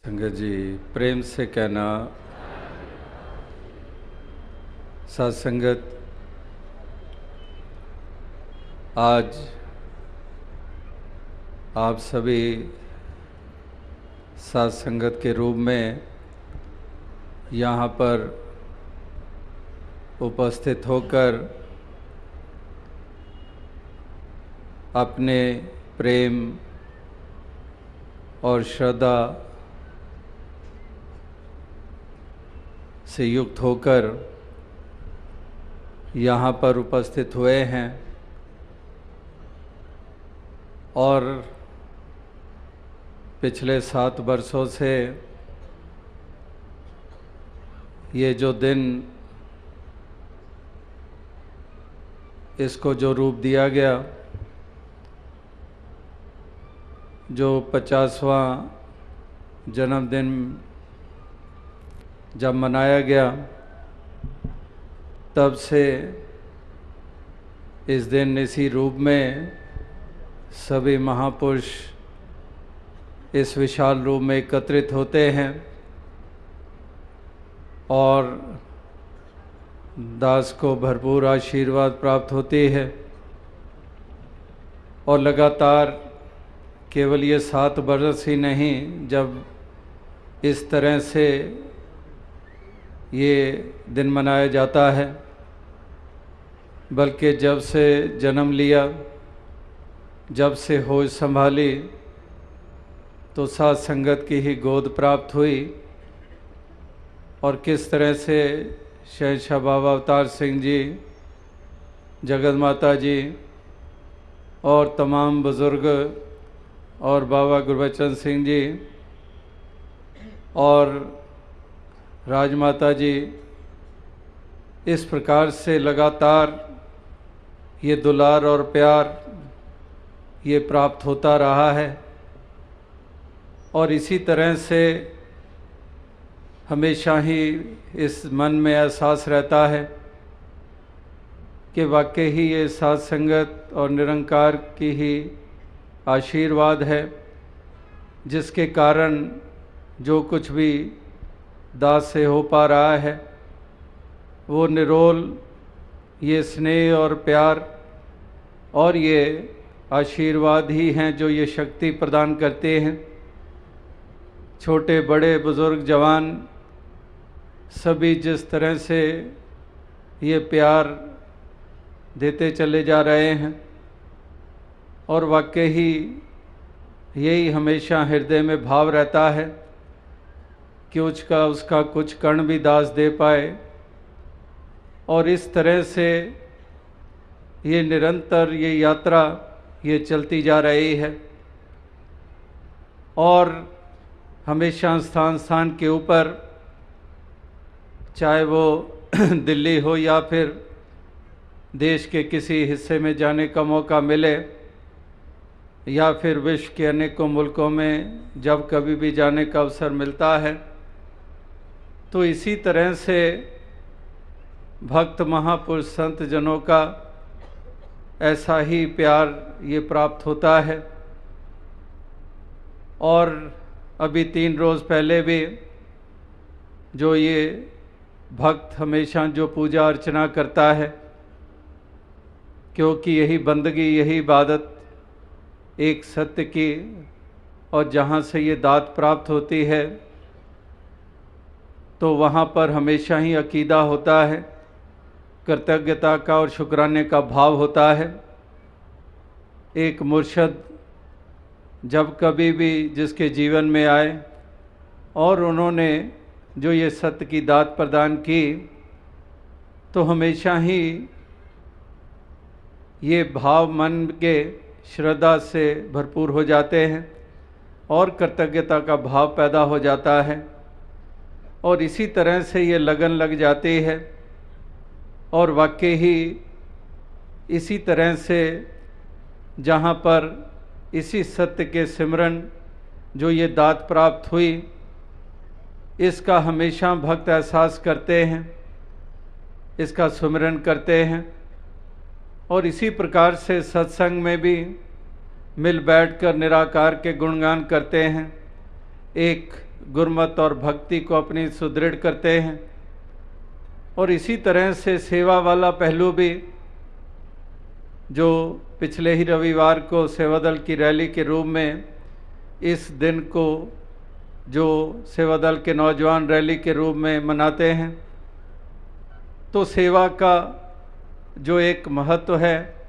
संगत जी प्रेम से कहना साथ संगत, आज आप सभी साथ संगत के रूप में यहाँ पर उपस्थित होकर अपने प्रेम और श्रद्धा से युक्त होकर यहाँ पर उपस्थित हुए हैं और पिछले 7 वर्षों से ये जो दिन, इसको जो रूप दिया गया, जो 50वां जन्मदिन जब मनाया गया, तब से इस दिन इसी रूप में सभी महापुरुष इस विशाल रूप में एकत्रित होते हैं और दास को भरपूर आशीर्वाद प्राप्त होती है। और लगातार केवल ये 7 वर्ष ही नहीं, जब इस तरह से ये दिन मनाया जाता है, बल्कि जब से जन्म लिया, जब से होश संभाली, तो साथ संगत की ही गोद प्राप्त हुई और किस तरह से शहंशाह बाबा अवतार सिंह जी, जगत माता जी और तमाम बुज़ुर्ग और बाबा गुरबचन सिंह जी और राजमाता जी, इस प्रकार से लगातार ये दुलार और प्यार ये प्राप्त होता रहा है। और इसी तरह से हमेशा ही इस मन में एहसास रहता है कि वाकई ही ये साथ संगत और निरंकार की ही आशीर्वाद है, जिसके कारण जो कुछ भी दास से हो पा रहा है वो निरोल ये स्नेह और प्यार और ये आशीर्वाद ही हैं जो ये शक्ति प्रदान करते हैं। छोटे बड़े बुज़ुर्ग जवान सभी जिस तरह से ये प्यार देते चले जा रहे हैं, और वाकई ही यही हमेशा हृदय में भाव रहता है कि उसका कुछ कण भी दास दे पाए। और इस तरह से ये निरंतर ये यात्रा ये चलती जा रही है और हमेशा स्थान स्थान के ऊपर, चाहे वो दिल्ली हो या फिर देश के किसी हिस्से में जाने का मौका मिले या फिर विश्व के अनेकों मुल्कों में जब कभी भी जाने का अवसर मिलता है, तो इसी तरह से भक्त महापुरुष संत जनों का ऐसा ही प्यार ये प्राप्त होता है। और अभी 3 रोज़ पहले भी जो ये भक्त हमेशा जो पूजा अर्चना करता है, क्योंकि यही बंदगी, यही इबादत एक सत्य की और जहाँ से ये दात प्राप्त होती है, तो वहाँ पर हमेशा ही अकीदा होता है, कृतज्ञता का और शुक्राने का भाव होता है। एक मुर्शद जब कभी भी जिसके जीवन में आए और उन्होंने जो ये सत्य की दात प्रदान की, तो हमेशा ही ये भाव मन के श्रद्धा से भरपूर हो जाते हैं और कृतज्ञता का भाव पैदा हो जाता है और इसी तरह से ये लगन लग जाती है। और वाकई ही इसी तरह से जहाँ पर इसी सत्य के सिमरन जो ये दात प्राप्त हुई, इसका हमेशा भक्त एहसास करते हैं, इसका सुमिरन करते हैं और इसी प्रकार से सत्संग में भी मिल बैठकर निराकार के गुणगान करते हैं। एक गुरमत और भक्ति को अपनी सुदृढ़ करते हैं। और इसी तरह से सेवा वाला पहलू भी, जो पिछले ही रविवार को सेवादल की रैली के रूप में इस दिन को जो सेवादल के नौजवान रैली के रूप में मनाते हैं, तो सेवा का जो एक महत्व है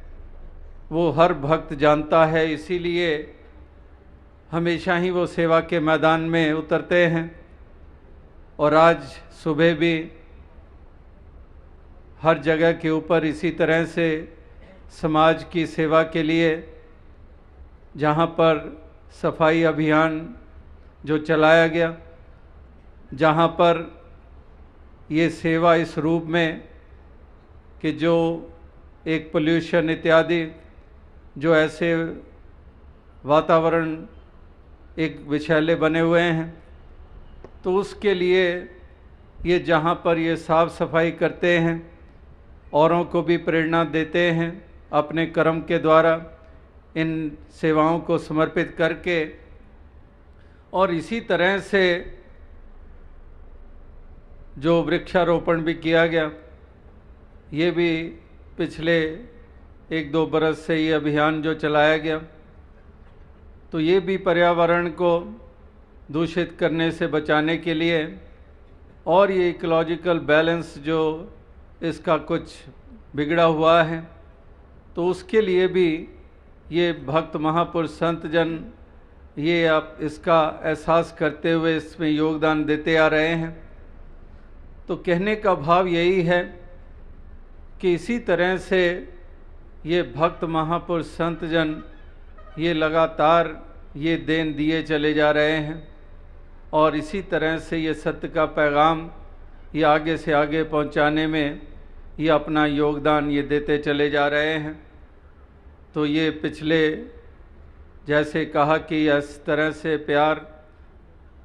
वो हर भक्त जानता है, इसीलिए हमेशा ही वो सेवा के मैदान में उतरते हैं। और आज सुबह भी हर जगह के ऊपर इसी तरह से समाज की सेवा के लिए, जहाँ पर सफाई अभियान जो चलाया गया, जहाँ पर ये सेवा इस रूप में कि जो एक पोल्यूशन इत्यादि जो ऐसे वातावरण एक विषैले बने हुए हैं, तो उसके लिए ये जहाँ पर ये साफ सफाई करते हैं, औरों को भी प्रेरणा देते हैं अपने कर्म के द्वारा इन सेवाओं को समर्पित करके। और इसी तरह से जो वृक्षारोपण भी किया गया, ये भी पिछले 1-2 बरस से ये अभियान जो चलाया गया, तो ये भी पर्यावरण को दूषित करने से बचाने के लिए और ये इकोलॉजिकल बैलेंस जो इसका कुछ बिगड़ा हुआ है, तो उसके लिए भी ये भक्त महापुरुष संत जन ये आप इसका एहसास करते हुए इसमें योगदान देते आ रहे हैं। तो कहने का भाव यही है कि इसी तरह से ये भक्त महापुरुष संत जन ये लगातार ये देन दिए चले जा रहे हैं और इसी तरह से ये सत्य का पैगाम ये आगे से आगे पहुंचाने में ये अपना योगदान ये देते चले जा रहे हैं। तो ये पिछले जैसे कहा कि इस तरह से प्यार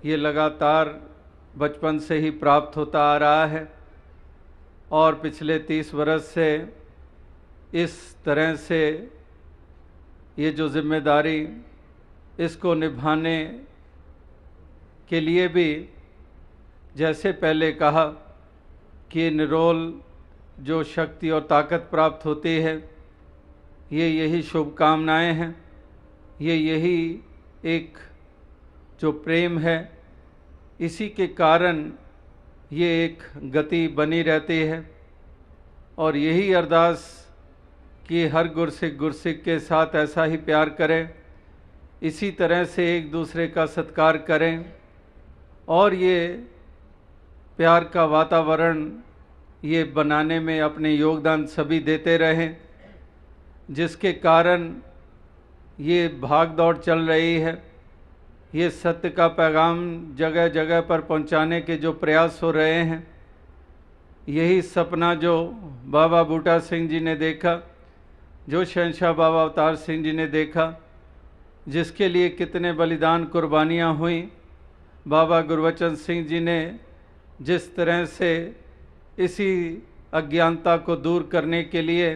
ये लगातार बचपन से ही प्राप्त होता आ रहा है और पिछले 30 वर्ष से इस तरह से ये जो जिम्मेदारी इसको निभाने के लिए भी, जैसे पहले कहा कि निरोल जो शक्ति और ताकत प्राप्त होती है, ये यही शुभकामनाएं हैं, ये यही एक जो प्रेम है, इसी के कारण ये एक गति बनी रहती है। और यही अरदास कि हर गुरसिक के साथ ऐसा ही प्यार करें, इसी तरह से एक दूसरे का सत्कार करें और ये प्यार का वातावरण ये बनाने में अपने योगदान सभी देते रहें, जिसके कारण ये भाग दौड़ चल रही है। ये सत्य का पैगाम जगह जगह पर पहुंचाने के जो प्रयास हो रहे हैं, यही सपना जो बाबा बूटा सिंह जी ने देखा, जो शहंशाह बाबा अवतार सिंह जी ने देखा, जिसके लिए कितने बलिदान कुर्बानियाँ हुई, बाबा गुरबचन सिंह जी ने जिस तरह से इसी अज्ञानता को दूर करने के लिए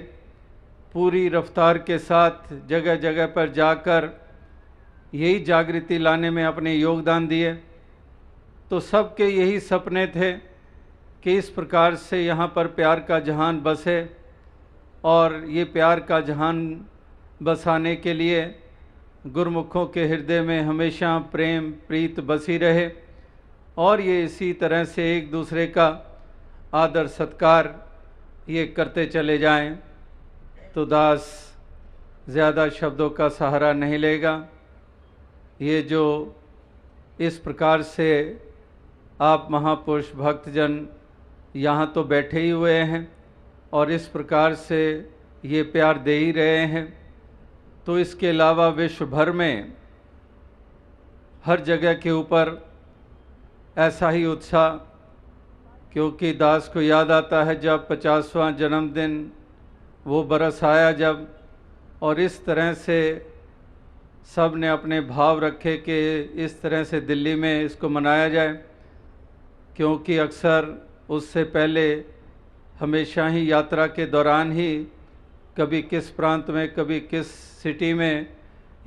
पूरी रफ्तार के साथ जगह जगह पर जाकर यही जागृति लाने में अपने योगदान दिए, तो सबके यही सपने थे कि इस प्रकार से यहाँ पर प्यार का जहान बसे और ये प्यार का जहान बसाने के लिए गुरमुखों के हृदय में हमेशा प्रेम प्रीत बसी रहे और ये इसी तरह से एक दूसरे का आदर सत्कार ये करते चले जाएं। तो दास ज़्यादा शब्दों का सहारा नहीं लेगा। ये जो इस प्रकार से आप महापुरुष भक्तजन यहाँ तो बैठे ही हुए हैं और इस प्रकार से ये प्यार दे ही रहे हैं, तो इसके अलावा विश्व भर में हर जगह के ऊपर ऐसा ही उत्साह, क्योंकि दास को याद आता है जब 50वां जन्मदिन वो बरस आया जब, और इस तरह से सब ने अपने भाव रखे कि इस तरह से दिल्ली में इसको मनाया जाए, क्योंकि अक्सर उससे पहले हमेशा ही यात्रा के दौरान ही कभी किस प्रांत में कभी किस सिटी में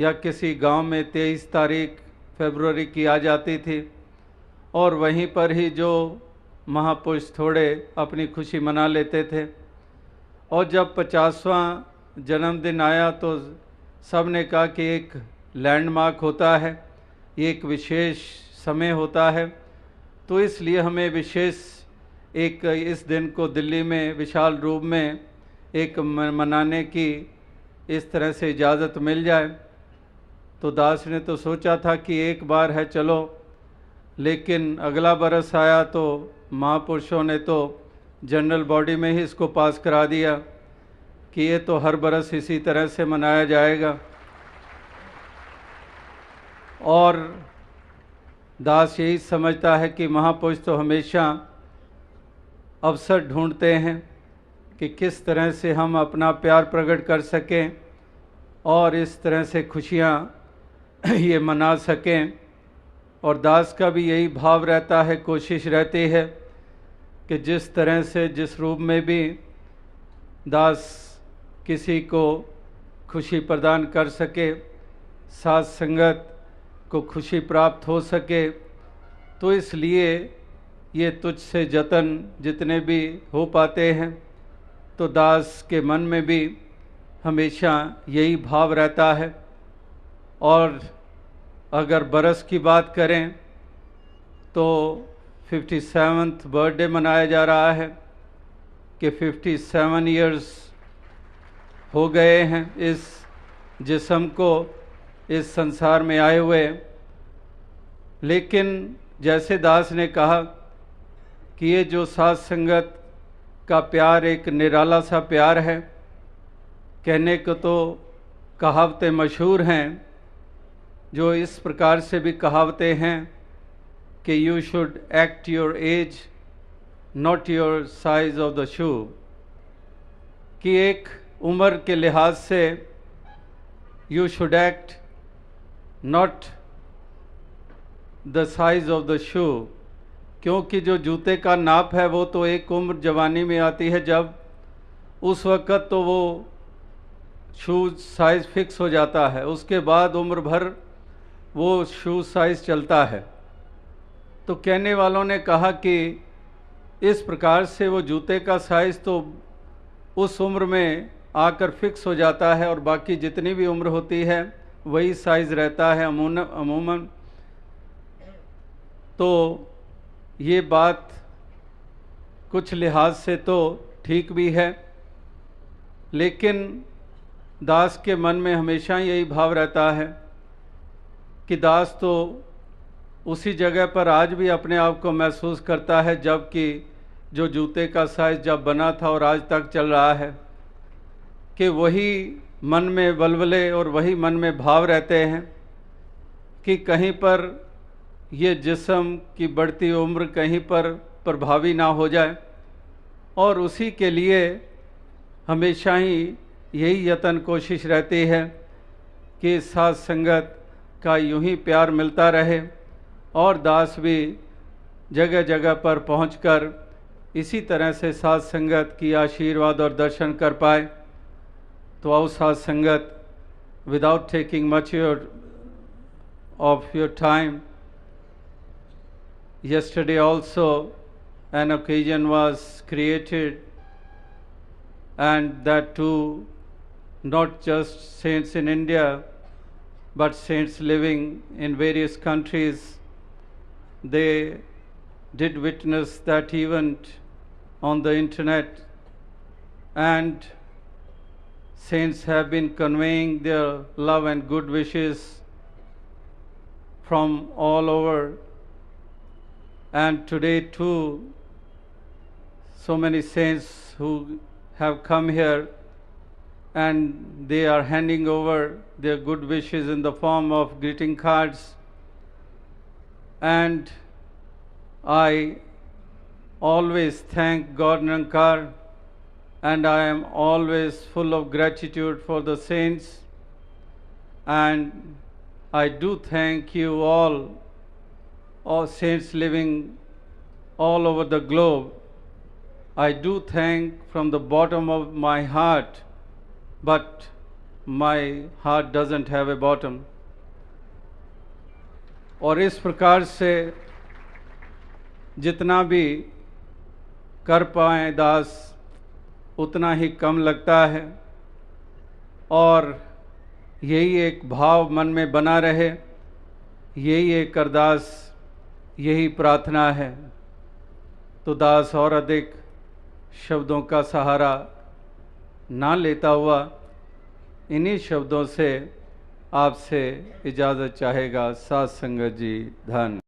या किसी गांव में 23 तारीख फरवरी की आ जाती थी और वहीं पर ही जो महापुरुष थोड़े अपनी खुशी मना लेते थे। और जब 50वां जन्मदिन आया तो सब ने कहा कि एक लैंडमार्क होता है, एक विशेष समय होता है, तो इसलिए हमें विशेष एक इस दिन को दिल्ली में विशाल रूप में एक मनाने की इस तरह से इजाज़त मिल जाए। तो दास ने तो सोचा था कि एक बार है चलो, लेकिन अगला बरस आया तो महापुरुषों ने तो जनरल बॉडी में ही इसको पास करा दिया कि ये तो हर बरस इसी तरह से मनाया जाएगा। और दास यही समझता है कि महापुरुष तो हमेशा अवसर ढूंढते हैं कि किस तरह से हम अपना प्यार प्रकट कर सकें और इस तरह से खुशियाँ ये मना सकें। और दास का भी यही भाव रहता है, कोशिश रहती है कि जिस तरह से जिस रूप में भी दास किसी को खुशी प्रदान कर सके, साथ संगत को खुशी प्राप्त हो सके, तो इसलिए ये तुझ से जतन जितने भी हो पाते हैं, तो दास के मन में भी हमेशा यही भाव रहता है। और अगर बरस की बात करें तो 57th बर्थडे मनाया जा रहा है कि 57 इयर्स हो गए हैं इस जिस्म को इस संसार में आए हुए। लेकिन जैसे दास ने कहा कि ये जो साथ संगत का प्यार एक निराला सा प्यार है, कहने को तो कहावतें मशहूर हैं, जो इस प्रकार से भी कहावतें हैं कि you should act your age not your size of the shoe, कि एक उम्र के लिहाज से you should act not the size of the shoe, क्योंकि जो जूते का नाप है वो तो एक उम्र जवानी में आती है जब उस वक़्त तो वो शूज़ साइज़ फिक्स हो जाता है, उसके बाद उम्र भर वो शूज़ साइज़ चलता है। तो कहने वालों ने कहा कि इस प्रकार से वो जूते का साइज़ तो उस उम्र में आकर फिक्स हो जाता है और बाकी जितनी भी उम्र होती है वही साइज़ रहता है अमूमन। तो ये बात कुछ लिहाज से तो ठीक भी है, लेकिन दास के मन में हमेशा यही भाव रहता है कि दास तो उसी जगह पर आज भी अपने आप को महसूस करता है जबकि जो जूते का साइज़ जब बना था और आज तक चल रहा है, कि वही मन में वलवले और वही मन में भाव रहते हैं कि कहीं पर ये जिस्म की बढ़ती उम्र कहीं पर प्रभावी ना हो जाए। और उसी के लिए हमेशा ही यही यत्न कोशिश रहती है कि साथ संगत का यूं ही प्यार मिलता रहे और दास भी जगह जगह पर पहुंचकर इसी तरह से साथ संगत की आशीर्वाद और दर्शन कर पाए। तो आओ साथ संगत, without taking much of your time, yesterday also an occasion was created, and that too not just saints in India but saints living in various countries. They did witness that event on the internet, and saints have been conveying their love and good wishes from all over. And today too, so many saints who have come here and they are handing over their good wishes in the form of greeting cards. And I always thank God Nirankar, and I am always full of gratitude for the saints. And I do thank you all saints living all over the globe. I do thank from the bottom of my heart, but my heart doesn't have a bottom. और इस प्रकार से जितना भी कर पाएँ दास उतना ही कम लगता है, और यही एक भाव मन में बना रहे, यही एक अरदास, यही प्रार्थना है। तो दास और अधिक शब्दों का सहारा ना लेता हुआ इन्हीं शब्दों से आपसे इजाज़त चाहेगा। साथ संगत जी, धन।